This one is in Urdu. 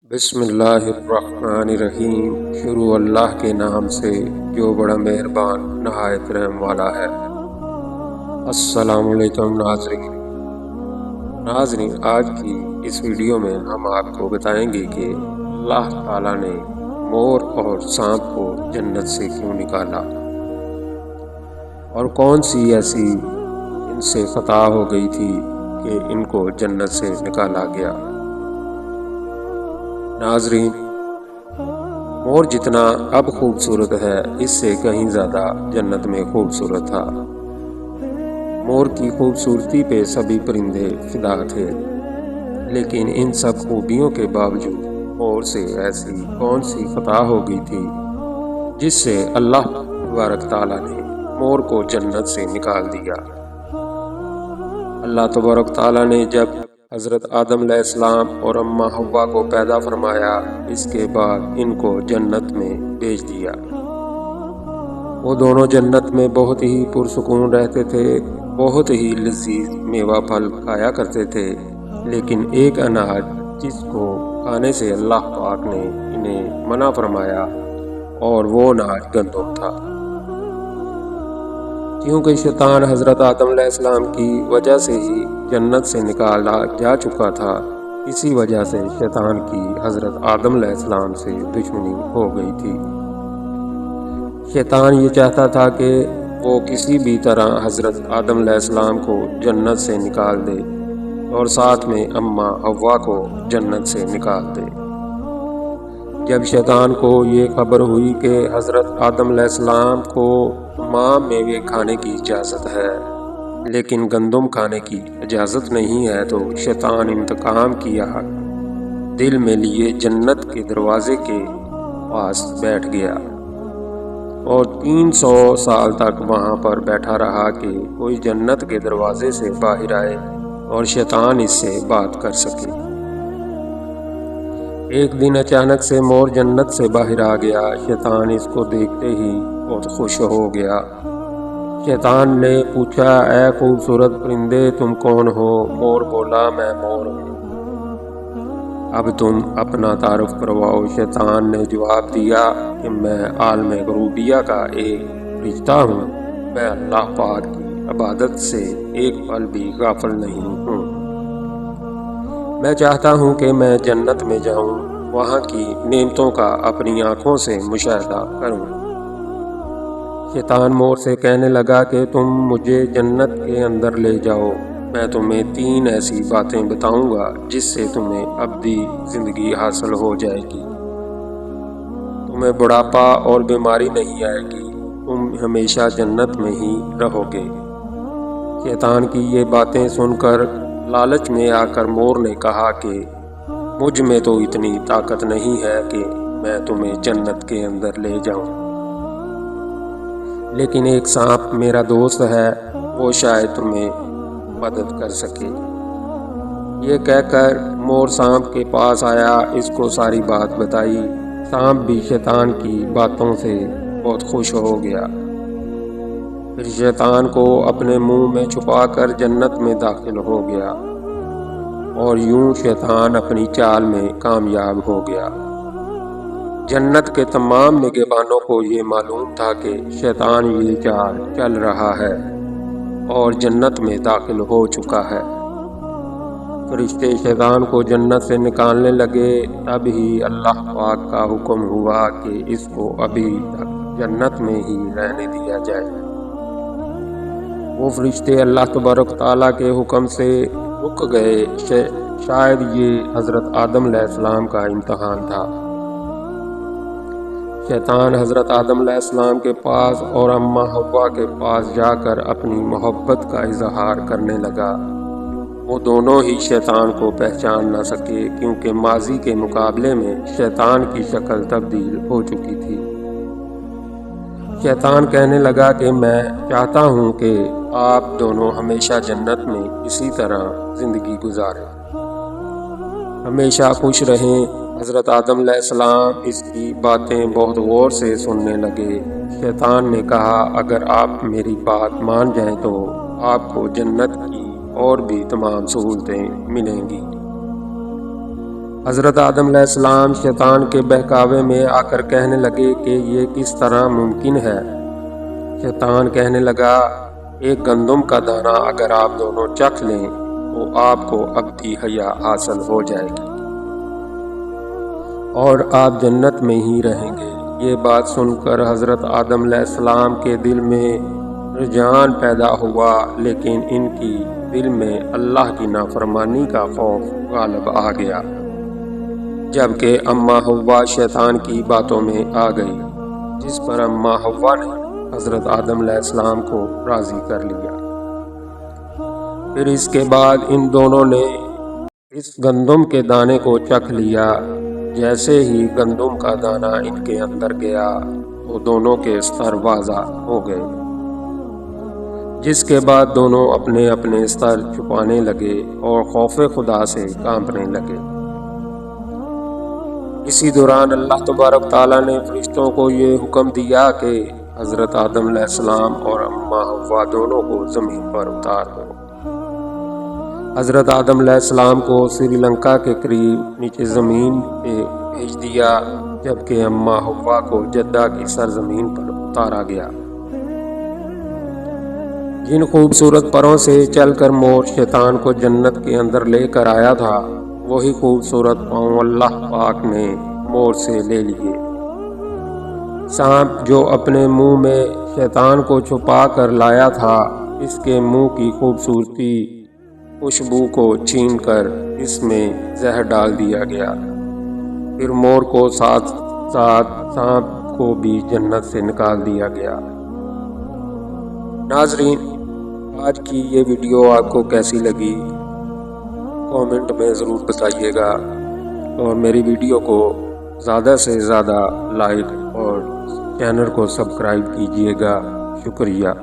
بسم اللہ الرحمن الرحیم۔ شروع اللہ کے نام سے جو بڑا مہربان نہایت رحم والا ہے۔ السلام علیکم ناظرین، آج کی اس ویڈیو میں ہم آپ کو بتائیں گے کہ اللہ تعالیٰ نے مور اور سانپ کو جنت سے کیوں نکالا اور کون سی ایسی ان سے خطا ہو گئی تھی کہ ان کو جنت سے نکالا گیا۔ ناظرین، مور جتنا اب خوبصورت ہے اس سے کہیں زیادہ جنت میں خوبصورت تھا۔ مور کی خوبصورتی پہ سبھی پرندے فدا تھے، لیکن ان سب خوبیوں کے باوجود مور سے ایسی کون سی خطا ہو گئی تھی جس سے اللہ تبارک تعالیٰ نے مور کو جنت سے نکال دیا۔ اللہ تبارک تعالیٰ نے جب حضرت آدم علیہ السلام اور اماں حوا کو پیدا فرمایا، اس کے بعد ان کو جنت میں بھیج دیا۔ وہ دونوں جنت میں بہت ہی پرسکون رہتے تھے، بہت ہی لذیذ میوہ پھل کھایا کرتے تھے، لیکن ایک اناج جس کو کھانے سے اللہ پاک نے انہیں منع فرمایا اور وہ اناج گندم تھا۔ کیونکہ شیطان حضرت آدم علیہ السلام کی وجہ سے ہی جنت سے نکالا جا چکا تھا، اسی وجہ سے شیطان کی حضرت آدم علیہ السلام سے دشمنی ہو گئی تھی۔ شیطان یہ چاہتا تھا کہ وہ کسی بھی طرح حضرت آدم علیہ السلام کو جنت سے نکال دے اور ساتھ میں اماں حوا کو جنت سے نکال دے۔ جب شیطان کو یہ خبر ہوئی کہ حضرت آدم علیہ السلام کو تمام میوے کھانے کی اجازت ہے لیکن گندم کھانے کی اجازت نہیں ہے، تو شیطان انتقام کیا دل میں لیے جنت کے دروازے کے پاس بیٹھ گیا اور 300 سال تک وہاں پر بیٹھا رہا کہ کوئی جنت کے دروازے سے باہر آئے اور شیطان اس سے بات کر سکے۔ ایک دن اچانک سے مور جنت سے باہر آ گیا۔ شیطان اس کو دیکھتے ہی بہت خوش ہو گیا۔ شیطان نے پوچھا، اے خوبصورت پرندے، تم کون ہو؟ مور بولا، میں مور ہوں، اب تم اپنا تعارف کرواؤ۔ شیطان نے جواب دیا کہ میں عالم غروبیہ کا ایک فرشتہ ہوں، میں اللہ پاک کی عبادت سے ایک پل بھی غافل نہیں ہوں، میں چاہتا ہوں کہ میں جنت میں جاؤں، وہاں کی نعمتوں کا اپنی آنکھوں سے مشاہدہ کروں۔ شیطان مور سے کہنے لگا کہ تم مجھے جنت کے اندر لے جاؤ، میں تمہیں 3 ایسی باتیں بتاؤں گا جس سے تمہیں ابدی زندگی حاصل ہو جائے گی، تمہیں بڑھاپا اور بیماری نہیں آئے گی، تم ہمیشہ جنت میں ہی رہو گے۔ شیطان کی یہ باتیں سن کر لالچ میں آ کر مور نے کہا کہ مجھ میں تو اتنی طاقت نہیں ہے کہ میں تمہیں جنت کے اندر لے جاؤں، لیکن ایک سانپ میرا دوست ہے، وہ شاید تمہیں مدد کر سکے۔ یہ کہہ کر مور سانپ کے پاس آیا، اس کو ساری بات بتائی۔ سانپ بھی شیطان کی باتوں سے بہت خوش ہو گیا، پھر شیطان کو اپنے منہ میں چھپا کر جنت میں داخل ہو گیا اور یوں شیطان اپنی چال میں کامیاب ہو گیا۔ جنت کے تمام نگہبانوں کو یہ معلوم تھا کہ شیطان یہ چال چل رہا ہے اور جنت میں داخل ہو چکا ہے۔ فرشتے شیطان کو جنت سے نکالنے لگے، تب ہی اللہ پاک کا حکم ہوا کہ اس کو ابھی تک جنت میں ہی رہنے دیا جائے۔ وہ فرشتے اللہ تبارک تعالیٰ کے حکم سے رک گئے، شاید یہ حضرت آدم علیہ السلام کا امتحان تھا۔ شیطان حضرت آدم علیہ السلام کے پاس اور اماں حوا کے پاس جا کر اپنی محبت کا اظہار کرنے لگا۔ وہ دونوں ہی شیطان کو پہچان نہ سکے، کیونکہ ماضی کے مقابلے میں شیطان کی شکل تبدیل ہو چکی تھی۔ شیطان کہنے لگا کہ میں چاہتا ہوں کہ آپ دونوں ہمیشہ جنت میں اسی طرح زندگی گزاریں، ہمیشہ خوش رہیں۔ حضرت آدم علیہ السلام اس کی باتیں بہت غور سے سننے لگے۔ شیطان نے کہا، اگر آپ میری بات مان جائیں تو آپ کو جنت کی اور بھی تمام سہولتیں ملیں گی۔ حضرت آدم علیہ السلام شیطان کے بہکاوے میں آ کر کہنے لگے کہ یہ کس طرح ممکن ہے۔ شیطان کہنے لگا، ایک گندم کا دانہ اگر آپ دونوں چکھ لیں تو آپ کو ابدی حیا حاصل ہو جائے گی اور آپ جنت میں ہی رہیں گے۔ یہ بات سن کر حضرت آدم علیہ السلام کے دل میں رجحان پیدا ہوا، لیکن ان کی دل میں اللہ کی نافرمانی کا خوف غالب آ گیا، جبکہ اماں حوا شیطان کی باتوں میں آ گئی، جس پر اماں حوا نے حضرت آدم علیہ السلام کو راضی کر لیا۔ پھر اس کے بعد ان دونوں نے اس گندم کے دانے کو چکھ لیا۔ جیسے ہی گندم کا دانہ ان کے اندر گیا تو دونوں کے سر واضح ہو گئے، جس کے بعد دونوں اپنے اپنے سر چھپانے لگے اور خوف خدا سے کانپنے لگے۔ اسی دوران اللہ تبارک تعالیٰ نے فرشتوں کو یہ حکم دیا کہ حضرت آدم علیہ السلام اور اماں حوا دونوں کو زمین پر اتار دو۔ حضرت آدم علیہ السلام کو سری لنکا کے قریب نیچے زمین پہ بھیج دیا، جبکہ اماں حوا کو جدہ کی سرزمین پر اتارا گیا۔ جن خوبصورت پروں سے چل کر مور شیطان کو جنت کے اندر لے کر آیا تھا، وہی خوبصورت پاؤں اللہ پاک نے مور سے لے لیے۔ سانپ جو اپنے منہ میں شیطان کو چھپا کر لایا تھا، اس کے منہ کی خوبصورتی خوشبو کو چھین کر اس میں زہر ڈال دیا گیا۔ پھر مور کو ساتھ ساتھ سانپ کو بھی جنت سے نکال دیا گیا۔ ناظرین، آج کی یہ ویڈیو آپ کو کیسی لگی کامنٹ میں ضرور بتائیے گا، اور میری ویڈیو کو زیادہ سے زیادہ لائک اور چینل کو سبسکرائب کیجیے گا۔ شکریہ۔